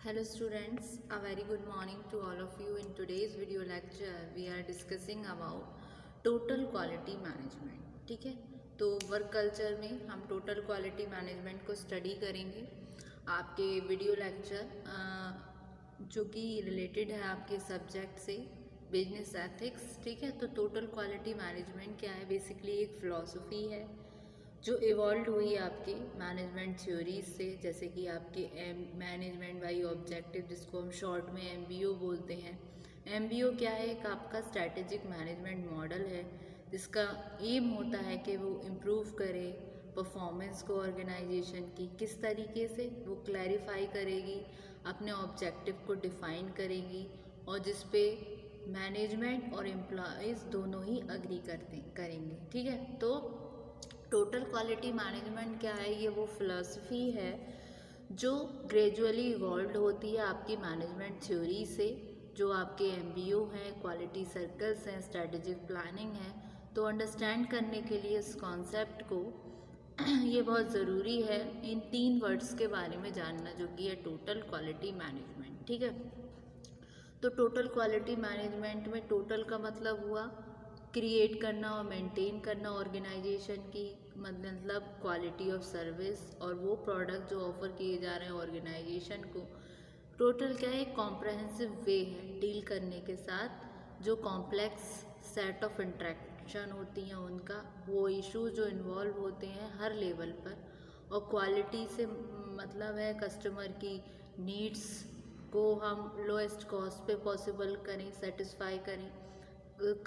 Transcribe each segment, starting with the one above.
Hello students, a very good morning to all of you. In today's video lecture we are discussing about total quality management. ठीक है, तो work culture में हम total quality management को study करेंगे। आपके video lecture जो कि रिलेटेड है आपके सब्जेक्ट से बिजनेस एथिक्स। ठीक है, तो टोटल क्वालिटी मैनेजमेंट क्या है? बेसिकली एक फ़िलॉसफी है जो इवॉल्व हुई है आपकी मैनेजमेंट थ्योरीज से, जैसे कि आपके मैनेजमेंट बाई ऑब्जेक्टिव, जिसको हम शॉर्ट में एमबीओ बोलते हैं। एमबीओ क्या है? एक आपका स्ट्रैटेजिक मैनेजमेंट मॉडल है जिसका एम होता है कि वो इम्प्रूव करे परफॉर्मेंस को ऑर्गेनाइजेशन की। किस तरीके से? वो क्लैरिफाई करेगी, अपने ऑब्जेक्टिव को डिफाइन करेगी और जिस पे मैनेजमेंट और एम्प्लॉयज़ दोनों ही अग्री करेंगे। ठीक है, तो टोटल क्वालिटी मैनेजमेंट क्या है? ये वो फिलॉसफी है जो ग्रेजुअली इवॉल्व होती है आपकी मैनेजमेंट थ्योरी से, जो आपके एमबीओ हैं, क्वालिटी सर्कल्स हैं, स्ट्रेटेजिक प्लानिंग है। तो अंडरस्टैंड करने के लिए इस कॉन्सेप्ट को ये बहुत ज़रूरी है इन 3 वर्ड्स के बारे में जानना, जो कि है टोटल क्वालिटी मैनेजमेंट। ठीक है, तो टोटल क्वालिटी मैनेजमेंट में टोटल का मतलब हुआ क्रिएट करना और मेंटेन करना ऑर्गेनाइजेशन की, मतलब क्वालिटी ऑफ सर्विस और वो प्रोडक्ट जो ऑफर किए जा रहे हैं ऑर्गेनाइजेशन को। टोटल क्या है? कॉम्प्रहेंसिव वे है डील करने के साथ जो कॉम्प्लेक्स सेट ऑफ इंट्रैक्शन होती हैं उनका, वो इश्यूज जो इन्वॉल्व होते हैं हर लेवल पर। और क्वालिटी से मतलब है कस्टमर की नीड्स को हम लोएस्ट कॉस्ट पे पॉसिबल करें, सेटिस्फाई करें।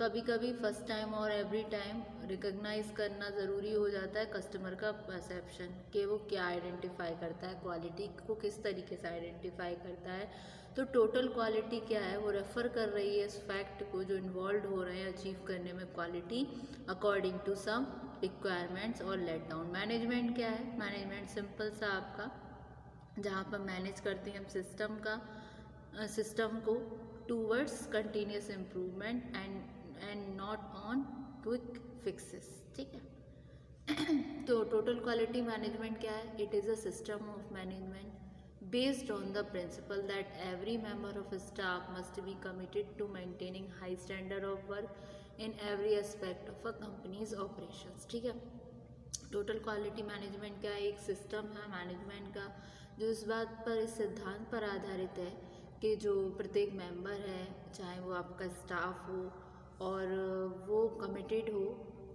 कभी कभी फर्स्ट टाइम और एवरी टाइम रिकॉग्नाइज करना ज़रूरी हो जाता है कस्टमर का परसेप्शन कि वो क्या आइडेंटिफाई करता है, क्वालिटी को किस तरीके से आइडेंटिफाई करता है। तो टोटल क्वालिटी क्या है? वो रेफ़र कर रही है इस फैक्ट को जो इन्वॉल्व हो रहे हैं अचीव करने में quality according to some requirements और लेट डाउन। मैनेजमेंट क्या है? मैनेजमेंट सिंपल सा आपका, जहाँ पर मैनेज करते हैं हम सिस्टम को towards continuous improvement and not on quick fixes. ठीक है, तो टोटल क्वालिटी मैनेजमेंट क्या है? It is a system of management based on the principle that every member of staff must be committed to maintaining high standard of work in every aspect of a company's operations. ठीक है, total quality management क्या है? एक system है management का जो इस बात पर, इस सिद्धांत पर आधारित है कि जो प्रत्येक मेंबर है, चाहे वो आपका स्टाफ हो, और वो कमिटेड हो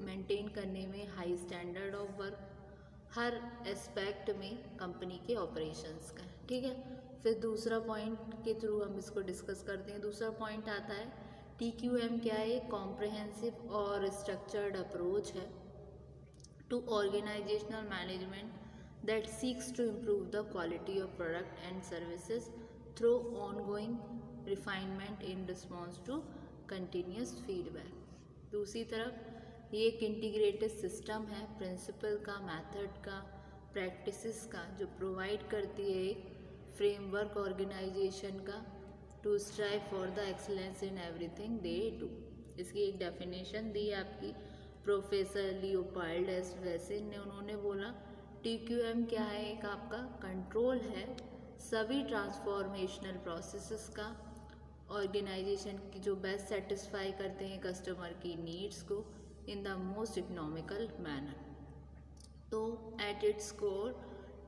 मेंटेन करने में high standard of work her aspect में कंपनी के ऑपरेशंस का। ठीक है, फिर दूसरा पॉइंट के थ्रू हम इसको डिस्कस करते हैं। दूसरा पॉइंट आता है TQM क्या है? कॉम्प्रहेंसिव और स्ट्रक्चर्ड अप्रोच है to organizational management that seeks to improve the quality of product and services through ongoing refinement in response to continuous feedback। दूसरी तरफ ये एक इंटीग्रेटेड सिस्टम है प्रिंसिपल का, मेथड का, प्रैक्टिसेस का, जो प्रोवाइड करती है एक फ्रेमवर्क ऑर्गेनाइजेशन का to strive for the excellence in everything they do. इसकी एक डेफिनेशन दी है आपकी प्रोफेसर लियोपाल्ड एस वेसिन ने। उन्होंने बोला TQM क्या है? एक आपका कंट्रोल है सभी ट्रांसफॉर्मेशनल प्रोसेसेस का ऑर्गेनाइजेशन की, जो बेस्ट सेटिस्फाई करते हैं कस्टमर की नीड्स को in the most economical manner. तो एट इट्स कोर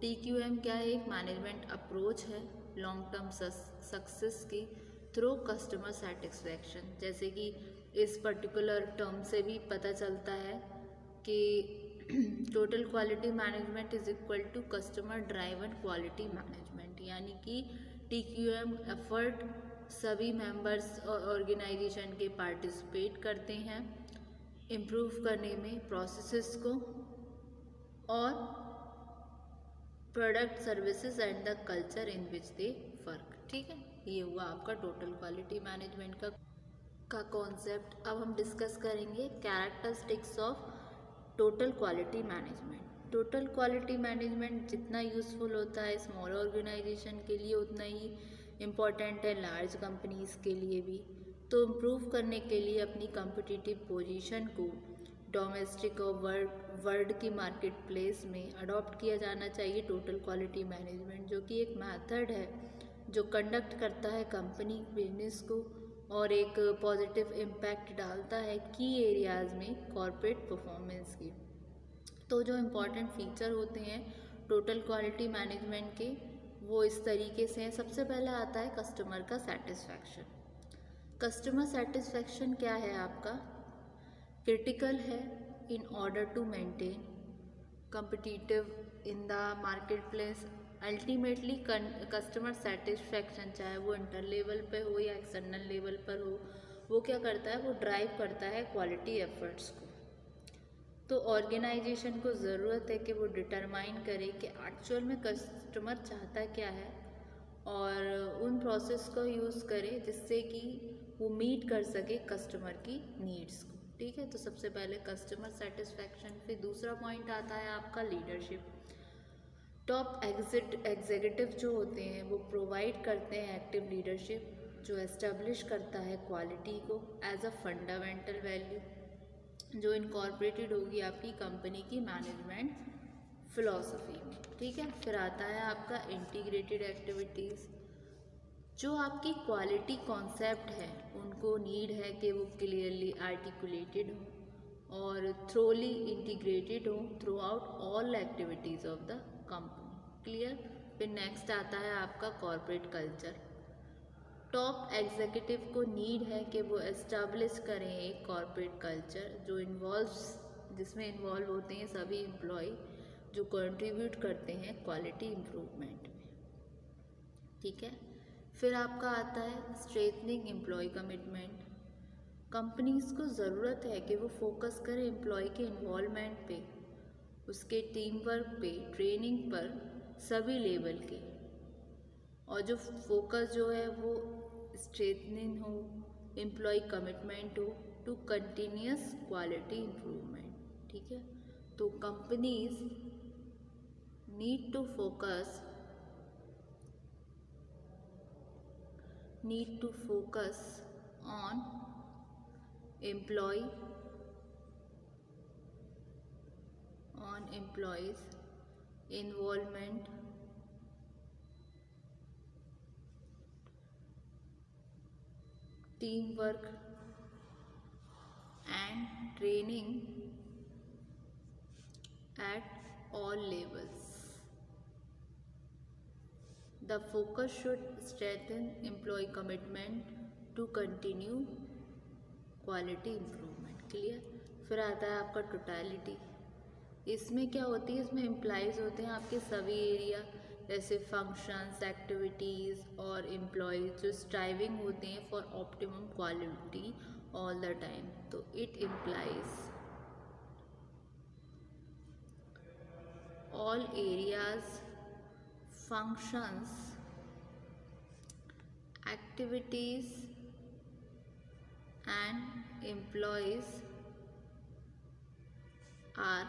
TQM क्या है? एक मैनेजमेंट अप्रोच है लॉन्ग टर्म सक्सेस की थ्रू कस्टमर सेटिस्फैक्शन। जैसे कि इस पर्टिकुलर टर्म से भी पता चलता है कि total quality management is equal to customer driven quality management, यानी कि TQM एफर्ट सभी मेंबर्स और ऑर्गेनाइजेशन के पार्टिसिपेट करते हैं इम्प्रूव करने में प्रोसेसेस को और product services and the culture in which they work. ठीक है, ये हुआ आपका टोटल क्वालिटी मैनेजमेंट का कॉन्सेप्ट। अब हम डिस्कस करेंगे characteristics of total quality management. Total quality management जितना यूज़फुल होता है स्मॉल ऑर्गेनाइजेशन के लिए, उतना ही इम्पॉर्टेंट है लार्ज कंपनीज़ के लिए भी। तो इम्प्रूव करने के लिए अपनी कम्पिटिटिव पोजीशन को डोमेस्टिक और वर्ल्ड की मार्केट प्लेस में अडॉप्ट किया जाना चाहिए टोटल क्वालिटी मैनेजमेंट, जो कि एक मेथड है जो कंडक्ट करता है कंपनी बिजनेस को और एक पॉजिटिव इम्पैक्ट डालता है की एरियाज़ में कॉरपोरेट परफॉर्मेंस की। तो जो इम्पॉर्टेंट फीचर होते हैं टोटल क्वालिटी मैनेजमेंट के वो इस तरीके से हैं। सबसे पहले आता है कस्टमर का सेटिस्फैक्शन। कस्टमर सेटिस्फैक्शन क्या है आपका? क्रिटिकल है in order to maintain competitive in the market place. Ultimately customer satisfaction चाहे वो इंटर लेवल पे हो या एक्सटर्नल लेवल पर हो, वो क्या करता है, वो ड्राइव करता है क्वालिटी एफर्ट्स को। तो ऑर्गेनाइजेशन को ज़रूरत है कि वो डिटरमाइन करे कि एक्चुअल में कस्टमर चाहता क्या है और उन प्रोसेस को यूज़ करे जिससे कि वो मीट कर सके कस्टमर की नीड्स को। ठीक है, तो सबसे पहले कस्टमर सेटिस्फैक्शन। फिर दूसरा पॉइंट आता है आपका लीडरशिप। टॉप एग्जीक्यूटिव जो होते हैं वो प्रोवाइड करते हैं एक्टिव लीडरशिप जो एस्टेब्लिश करता है क्वालिटी को एज अ फंडामेंटल वैल्यू जो इनकॉर्पोरेटेड होगी आपकी कंपनी की मैनेजमेंट फिलॉसफी में। ठीक है, फिर आता है आपका इंटीग्रेटेड एक्टिविटीज़। जो आपकी क्वालिटी कॉन्सेप्ट है उनको नीड है कि वो क्लियरली आर्टिकुलेटेड हो और थ्रोली इंटीग्रेटेड हो through out all activities of the company. Clear. फिर नेक्स्ट आता है आपका कॉर्पोरेट कल्चर। टॉप एग्जीक्यूटिव को नीड है कि वो एस्टैब्लिश करें एक कॉर्पोरेट कल्चर जो जिसमें इन्वॉल्व होते हैं सभी एम्प्लॉय जो कंट्रीब्यूट करते हैं क्वालिटी इम्प्रूवमेंट में। ठीक है, फिर आपका आता है स्ट्रेटनिंग एम्प्लॉय कमिटमेंट। कंपनीज को ज़रूरत है कि वो फोकस करें एम्प्लॉय के इन्वॉल्वमेंट पे, उसके टीम वर्क पे, ट्रेनिंग पर सभी लेवल के, और जो फोकस जो है वो स्ट्रेटनिंग हो, एम्प्लॉय कमिटमेंट हो टू कंटिन्यूस क्वालिटी इम्प्रूवमेंट। ठीक है, तो companies need to focus on employees involvement, teamwork and training at all levels. The focus should strengthen employee commitment to continue quality improvement. Clear. फिर आता है आपका totality. इसमें क्या होती है, इसमें एम्प्लॉयज़ होते हैं आपके सभी एरिया जैसे फंक्शंस, एक्टिविटीज़ और एम्प्लॉयज़ जो स्ट्राइविंग होते हैं for optimum quality all the time. तो it implies all areas, functions, activities and employees are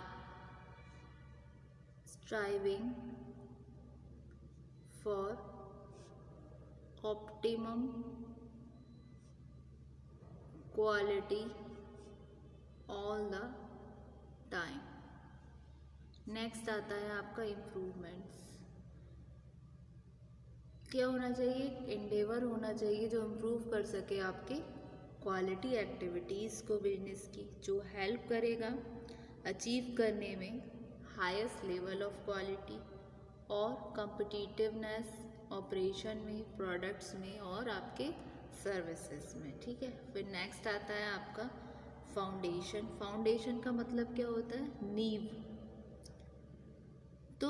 striving for optimum quality all the time. Next आता है आपका इम्प्रूवमेंट्स। क्या होना चाहिए, एंडेवर होना चाहिए जो इम्प्रूव कर सके आपके क्वालिटी एक्टिविटीज़ को बिजनेस की, जो हेल्प करेगा अचीव करने में हाईएस्ट लेवल ऑफ क्वालिटी और कॉम्पिटिटिवनेस ऑपरेशन में, प्रोडक्ट्स में और आपके सर्विसेज में। ठीक है, फिर नेक्स्ट आता है आपका फाउंडेशन। फाउंडेशन का मतलब क्या होता है, नींव। तो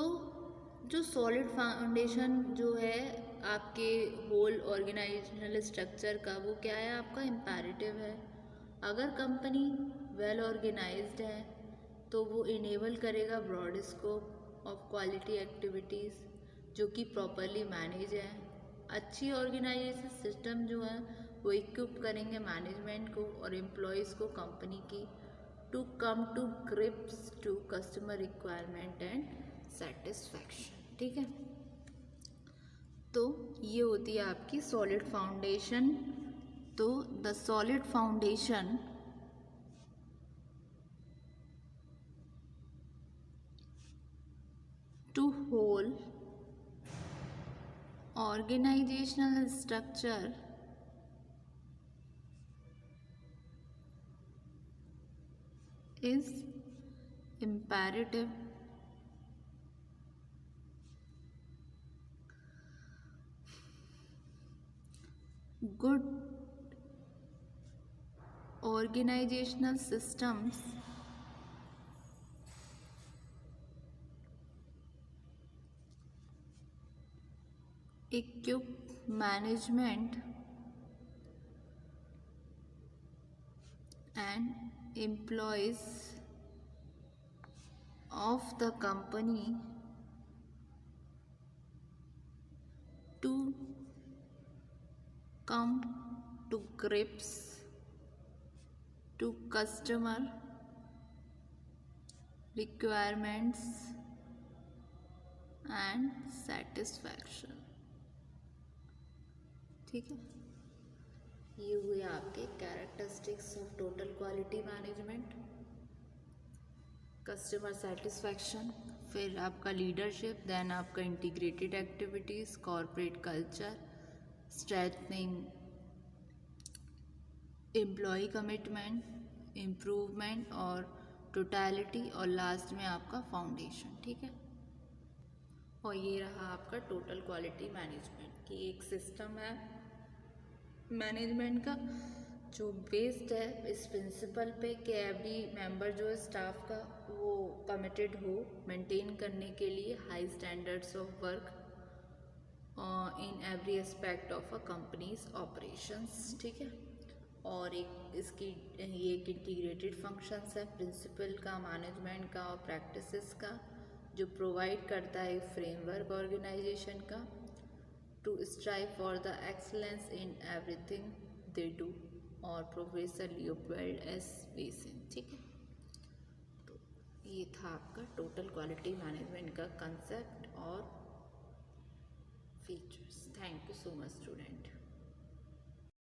जो सॉलिड फाउंडेशन जो है आपके होल ऑर्गेनाइजेशनल स्ट्रक्चर का, वो क्या है, आपका इम्पेरेटिव है। अगर कंपनी वेल ऑर्गेनाइज्ड है तो वो इनेबल करेगा broad scope of quality activities जो कि प्रॉपरली मैनेज है। अच्छी ऑर्गेनाइजेशन सिस्टम जो है वो इक्विप करेंगे मैनेजमेंट को और एम्प्लॉयज़ को कंपनी की to come to grips to customer requirement and satisfaction. ठीक है, तो ये होती है आपकी सॉलिड फाउंडेशन। तो the solid foundation to hold organizational structure is imperative good organizational systems equip management and employees of the company to come to grips to customer requirements and satisfaction। ठीक है, ये हुए आपके characteristics of total quality management. Customer satisfaction, फिर आपका leadership, then आपका integrated activities, corporate culture, strengthening employ commitment, improvement और totality, और लास्ट में आपका फाउंडेशन। ठीक है, और ये रहा आपका टोटल क्वालिटी मैनेजमेंट की एक सिस्टम है मैनेजमेंट का जो बेस्ड है इस प्रिंसिपल पे कि एवरी मेंबर जो है स्टाफ का वो कमिटेड हो मेंटेन करने के लिए high standards of work in every aspect of a company's operations. ठीक है, और एक इसकी ये एक इंटीग्रेटेड फंक्शंस है प्रिंसिपल का, मैनेजमेंट का और प्रैक्टिसेस का, जो प्रोवाइड करता है फ्रेमवर्क ऑर्गेनाइजेशन का to strive for the excellence in everything they do, और प्रोफेसर लियोपोल्ड एस बेसिन। ठीक है, तो ये था आपका टोटल क्वालिटी मैनेजमेंट का कंसेप्ट और features. Thank you so much student.